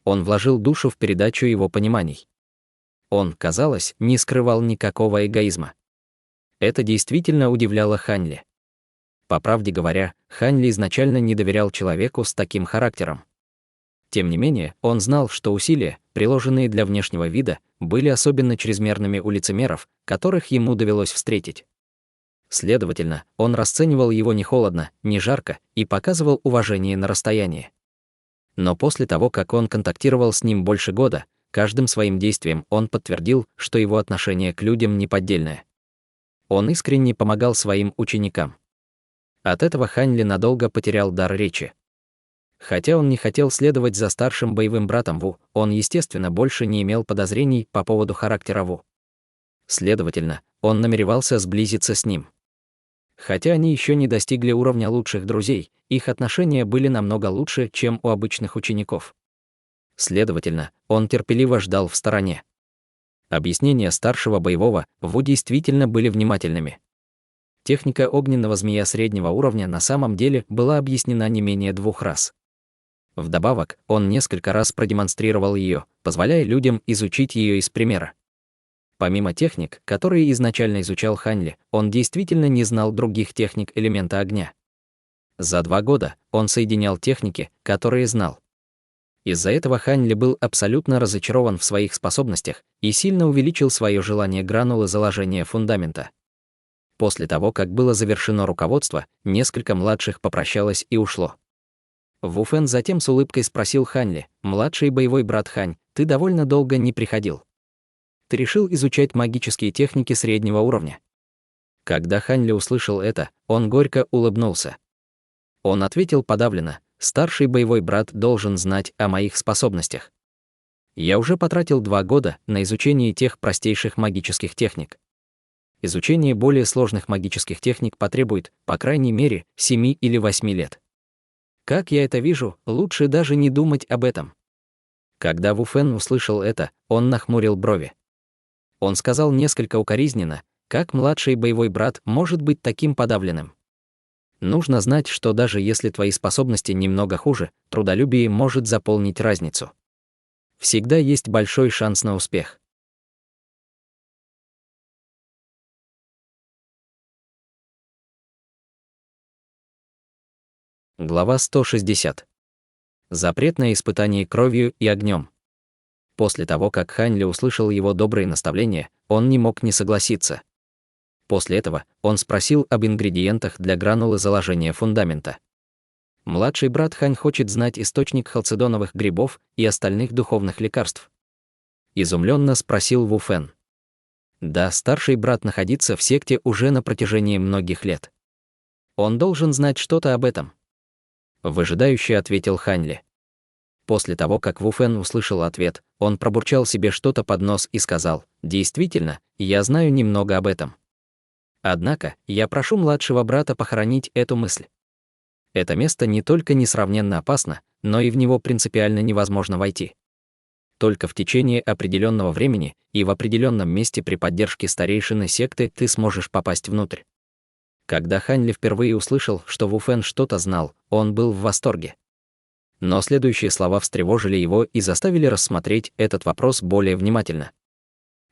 Он вложил душу в передачу его пониманий. Он, казалось, не скрывал никакого эгоизма. Это действительно удивляло Ханьли. По правде говоря, Ханьли изначально не доверял человеку с таким характером. Тем не менее, он знал, что усилия, приложенные для внешнего вида, были особенно чрезмерными у лицемеров, которых ему довелось встретить. Следовательно, он расценивал его не холодно, не жарко и показывал уважение на расстоянии. Но после того, как он контактировал с ним больше года, каждым своим действием он подтвердил, что его отношение к людям неподдельное. Он искренне помогал своим ученикам. От этого Ханьли надолго потерял дар речи. Хотя он не хотел следовать за старшим боевым братом Ву, он, естественно, больше не имел подозрений по поводу характера Ву. Следовательно, он намеревался сблизиться с ним. Хотя они еще не достигли уровня лучших друзей, их отношения были намного лучше, чем у обычных учеников. Следовательно, он терпеливо ждал в стороне. Объяснения старшего боевого Ву действительно были внимательными. Техника огненного змея среднего уровня на самом деле была объяснена не менее 2 раз. Вдобавок, он несколько раз продемонстрировал ее, позволяя людям изучить ее из примера. Помимо техник, которые изначально изучал Хань Ли, он действительно не знал других техник элемента огня. За 2 года он соединял техники, которые знал. Из-за этого Хань Ли был абсолютно разочарован в своих способностях и сильно увеличил свое желание гранулы заложения фундамента. После того, как было завершено руководство, несколько младших попрощалось и ушло. Ву Фэн затем с улыбкой спросил Хань Ли: «Младший боевой брат Хань, ты довольно долго не приходил. Ты решил изучать магические техники среднего уровня?» Когда Хань Ли услышал это, он горько улыбнулся. Он ответил подавленно: «Старший боевой брат должен знать о моих способностях. Я уже потратил 2 года на изучение тех простейших магических техник. Изучение более сложных магических техник потребует, по крайней мере, 7 или 8 лет. Как я это вижу, лучше даже не думать об этом». Когда Ву Фэн услышал это, он нахмурил брови. Он сказал несколько укоризненно: «Как младший боевой брат может быть таким подавленным? Нужно знать, что даже если твои способности немного хуже, трудолюбие может заполнить разницу. Всегда есть большой шанс на успех». Глава 160. Запрет на испытание кровью и огнем. После того, как Хань Ли услышал его добрые наставления, он не мог не согласиться. После этого он спросил об ингредиентах для гранулы заложения фундамента. Младший брат Хань хочет знать источник халцедоновых грибов и остальных духовных лекарств. Изумленно спросил Ву Фэн. Да, старший брат находится в секте уже на протяжении многих лет. Он должен знать что-то об этом. Выжидающе ответил Хань Ли. После того, как Ву Фэн услышал ответ, он пробурчал себе что-то под нос и сказал: «Действительно, я знаю немного об этом. Однако, я прошу младшего брата похоронить эту мысль. Это место не только несравненно опасно, но и в него принципиально невозможно войти. Только в течение определенного времени и в определенном месте при поддержке старейшины секты ты сможешь попасть внутрь». Когда Хань Ли впервые услышал, что Ву Фэн что-то знал, он был в восторге. Но следующие слова встревожили его и заставили рассмотреть этот вопрос более внимательно.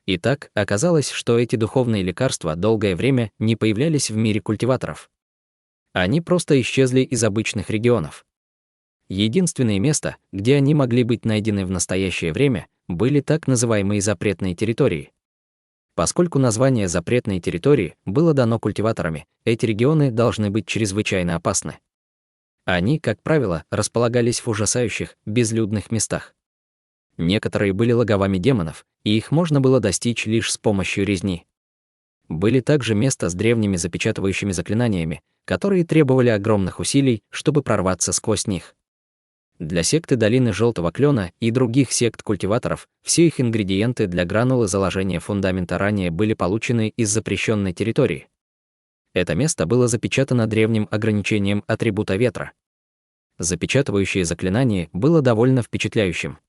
Итак, оказалось, что эти духовные лекарства долгое время не появлялись в мире культиваторов. Они просто исчезли из обычных регионов. Единственное место, где они могли быть найдены в настоящее время, были так называемые запретные территории. Поскольку название «запретные территории» было дано культиваторами, эти регионы должны быть чрезвычайно опасны. Они, как правило, располагались в ужасающих, безлюдных местах. Некоторые были логовами демонов, и их можно было достичь лишь с помощью резни. Были также места с древними запечатывающими заклинаниями, которые требовали огромных усилий, чтобы прорваться сквозь них. Для секты Долины Желтого Клена и других сект культиваторов все их ингредиенты для гранулы заложения фундамента ранее были получены из запрещенной территории. Это место было запечатано древним ограничением атрибута ветра. Запечатывающее заклинание было довольно впечатляющим.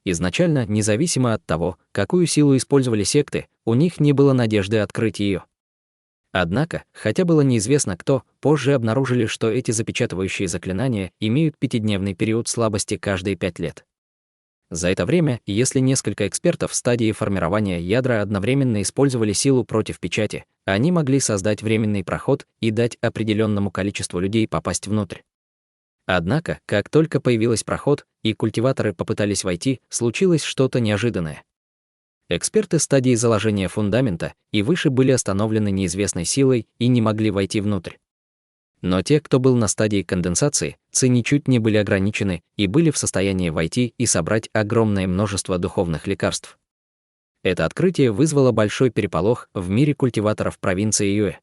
Изначально, независимо от того, какую силу использовали секты, у них не было надежды открыть ее. Однако, хотя было неизвестно кто, позже обнаружили, что эти запечатывающие заклинания имеют 5-дневный период слабости каждые 5 лет. За это время, если несколько экспертов в стадии формирования ядра одновременно использовали силу против печати, они могли создать временный проход и дать определенному количеству людей попасть внутрь. Однако, как только появился проход, и культиваторы попытались войти, случилось что-то неожиданное. Эксперты стадии заложения фундамента и выше были остановлены неизвестной силой и не могли войти внутрь. Но те, кто был на стадии конденсации, ничуть не были ограничены и были в состоянии войти и собрать огромное множество духовных лекарств. Это открытие вызвало большой переполох в мире культиваторов провинции Юэ.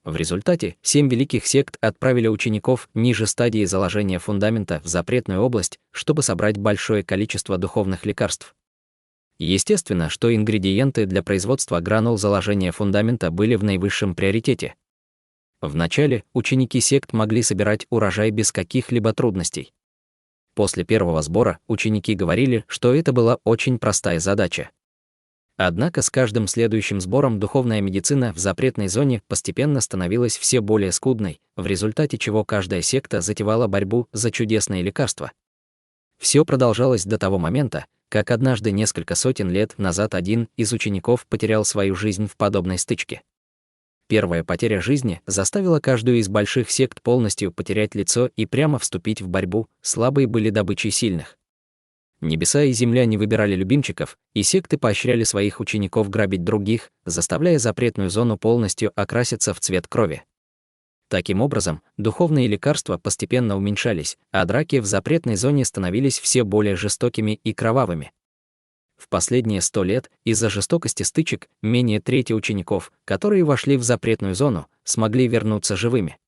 В результате 7 великих сект отправили учеников ниже стадии заложения фундамента в запретную область, чтобы собрать большое количество духовных лекарств. Естественно, что ингредиенты для производства гранул заложения фундамента были в наивысшем приоритете. Вначале ученики сект могли собирать урожай без каких-либо трудностей. После первого сбора ученики говорили, что это была очень простая задача. Однако с каждым следующим сбором духовная медицина в запретной зоне постепенно становилась все более скудной, в результате чего каждая секта затевала борьбу за чудесные лекарства. Все продолжалось до того момента, как однажды несколько сотен лет назад один из учеников потерял свою жизнь в подобной стычке. Первая потеря жизни заставила каждую из больших сект полностью потерять лицо и прямо вступить в борьбу, слабые были добычей сильных. Небеса и земля не выбирали любимчиков, и секты поощряли своих учеников грабить других, заставляя запретную зону полностью окраситься в цвет крови. Таким образом, духовные лекарства постепенно уменьшались, а драки в запретной зоне становились все более жестокими и кровавыми. В последние 100 лет из-за жестокости стычек менее трети учеников, которые вошли в запретную зону, смогли вернуться живыми.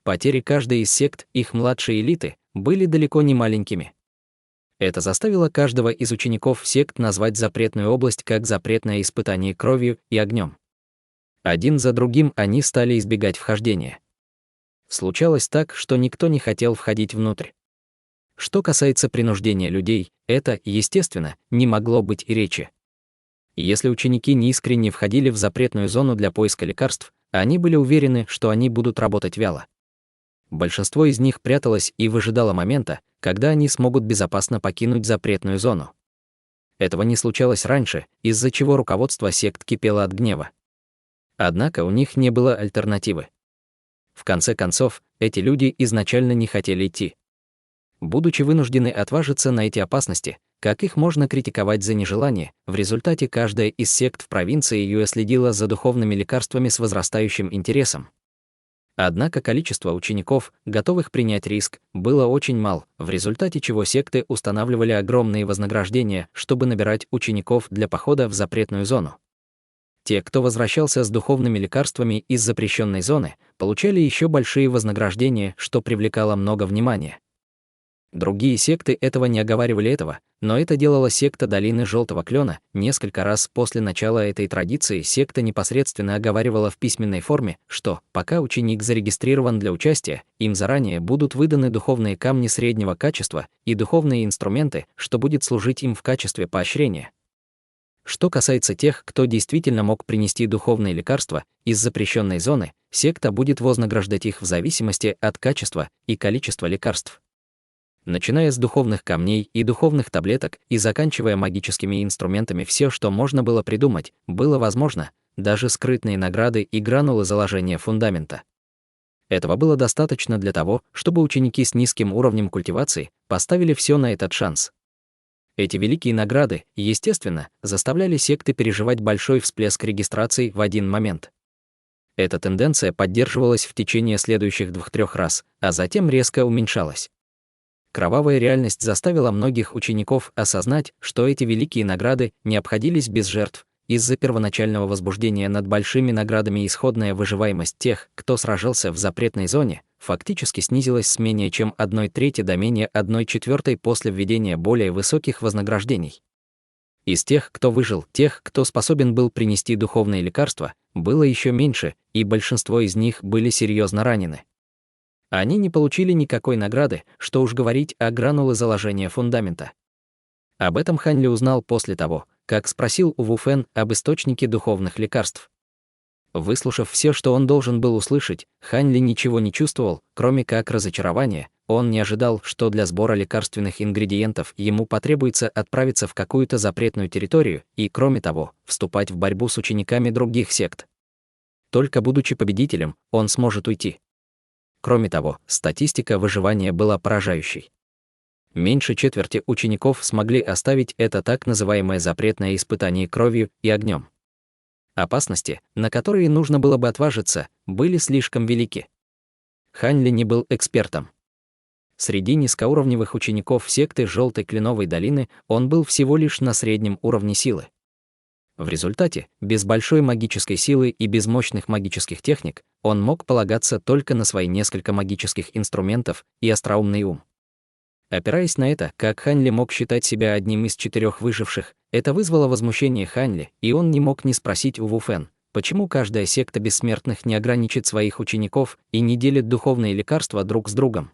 Потери каждой из сект, их младшей элиты, были далеко не маленькими. Это заставило каждого из учеников сект назвать запретную область как запретное испытание кровью и огнем. Один за другим они стали избегать вхождения. Случалось так, что никто не хотел входить внутрь. Что касается принуждения людей, это, естественно, не могло быть и речи. Если ученики неискренне входили в запретную зону для поиска лекарств, они были уверены, что они будут работать вяло. Большинство из них пряталось и выжидало момента, когда они смогут безопасно покинуть запретную зону. Этого не случалось раньше, из-за чего руководство сект кипело от гнева. Однако у них не было альтернативы. В конце концов, эти люди изначально не хотели идти. Будучи вынуждены отважиться на эти опасности, как их можно критиковать за нежелание, в результате каждая из сект в провинции Юэ следила за духовными лекарствами с возрастающим интересом. Однако количество учеников, готовых принять риск, было очень мало, в результате чего секты устанавливали огромные вознаграждения, чтобы набирать учеников для похода в запретную зону. Те, кто возвращался с духовными лекарствами из запрещенной зоны, получали еще большие вознаграждения, что привлекало много внимания. Другие секты не оговаривали этого, но это делала секта Долины Желтого Клена. Несколько раз после начала этой традиции секта непосредственно оговаривала в письменной форме, что, пока ученик зарегистрирован для участия, им заранее будут выданы духовные камни среднего качества и духовные инструменты, что будет служить им в качестве поощрения. Что касается тех, кто действительно мог принести духовные лекарства из запрещенной зоны, секта будет вознаграждать их в зависимости от качества и количества лекарств. Начиная с духовных камней и духовных таблеток и заканчивая магическими инструментами, все, что можно было придумать, было возможно, даже скрытные награды и гранулы заложения фундамента. Этого было достаточно для того, чтобы ученики с низким уровнем культивации поставили все на этот шанс. Эти великие награды, естественно, заставляли секты переживать большой всплеск регистраций в один момент. Эта тенденция поддерживалась в течение следующих 2-3 раз, а затем резко уменьшалась. Кровавая реальность заставила многих учеников осознать, что эти великие награды не обходились без жертв. Из-за первоначального возбуждения над большими наградами исходная выживаемость тех, кто сражался в запретной зоне, фактически снизилась с менее чем 1/3 до менее 1/4 после введения более высоких вознаграждений. Из тех, кто выжил, тех, кто способен был принести духовные лекарства, было еще меньше, и большинство из них были серьезно ранены. Они не получили никакой награды, что уж говорить о грануле заложения фундамента. Об этом Хань Ли узнал после того, как спросил у Ву Фэн об источнике духовных лекарств. Выслушав все, что он должен был услышать, Хань Ли ничего не чувствовал, кроме как разочарования. Он не ожидал, что для сбора лекарственных ингредиентов ему потребуется отправиться в какую-то запретную территорию и, кроме того, вступать в борьбу с учениками других сект. Только будучи победителем, он сможет уйти. Кроме того, статистика выживания была поражающей. Меньше четверти учеников смогли оставить это так называемое запретное испытание кровью и огнем. Опасности, на которые нужно было бы отважиться, были слишком велики. Хань Ли не был экспертом. Среди низкоуровневых учеников секты Желтой Кленовой долины он был всего лишь на среднем уровне силы. В результате, без большой магической силы и без мощных магических техник, он мог полагаться только на свои несколько магических инструментов и остроумный ум. Опираясь на это, как Хань Ли мог считать себя одним из 4 выживших, это вызвало возмущение Хань Ли, и он не мог не спросить у Ву Фэн, почему каждая секта бессмертных не ограничит своих учеников и не делит духовные лекарства друг с другом.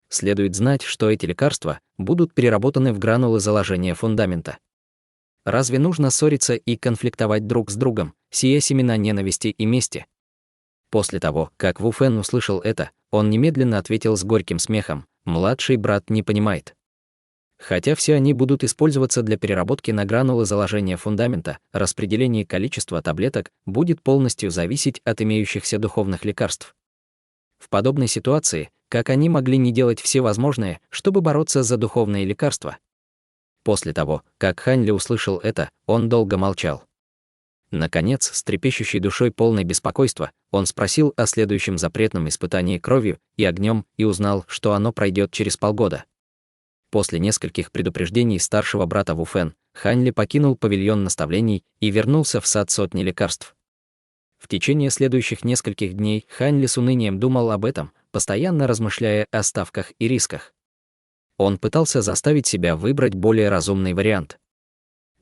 Следует знать, что эти лекарства будут переработаны в гранулы заложения фундамента. Разве нужно ссориться и конфликтовать друг с другом, сея семена ненависти и мести? После того, как Ву Фэн услышал это, он немедленно ответил с горьким смехом: «Младший брат не понимает». Хотя все они будут использоваться для переработки на гранулы заложения фундамента, распределение количества таблеток будет полностью зависеть от имеющихся духовных лекарств. В подобной ситуации, как они могли не делать все возможное, чтобы бороться за духовные лекарства? После того, как Хань Ли услышал это, он долго молчал. Наконец, с трепещущей душой полной беспокойства, он спросил о следующем запретном испытании кровью и огнем и узнал, что оно пройдет через полгода. После нескольких предупреждений старшего брата Ву Фэн, Хань Ли покинул павильон наставлений и вернулся в сад сотни лекарств. В течение следующих нескольких дней Хань Ли с унынием думал об этом, постоянно размышляя о ставках и рисках. Он пытался заставить себя выбрать более разумный вариант.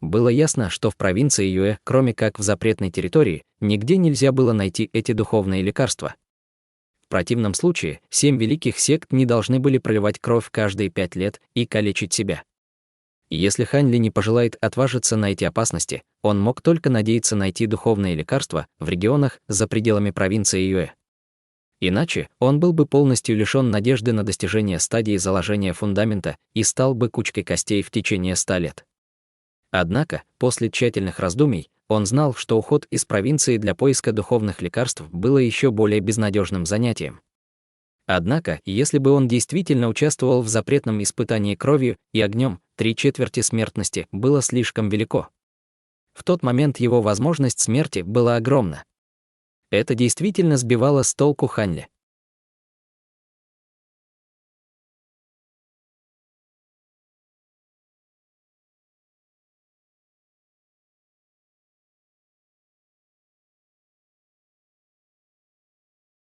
Было ясно, что в провинции Юэ, кроме как в запретной территории, нигде нельзя было найти эти духовные лекарства. В противном случае 7 великих сект не должны были проливать кровь каждые 5 лет и калечить себя. Если Хань Ли не пожелает отважиться на эти опасности, он мог только надеяться найти духовные лекарства в регионах за пределами провинции Юэ. Иначе он был бы полностью лишён надежды на достижение стадии заложения фундамента и стал бы кучкой костей в течение 100 лет. Однако, после тщательных раздумий, он знал, что уход из провинции для поиска духовных лекарств было еще более безнадежным занятием. Однако, если бы он действительно участвовал в запретном испытании кровью и огнем, 3/4 смертности было слишком велико. В тот момент его возможность смерти была огромна. Это действительно сбивало с толку Хань Ли.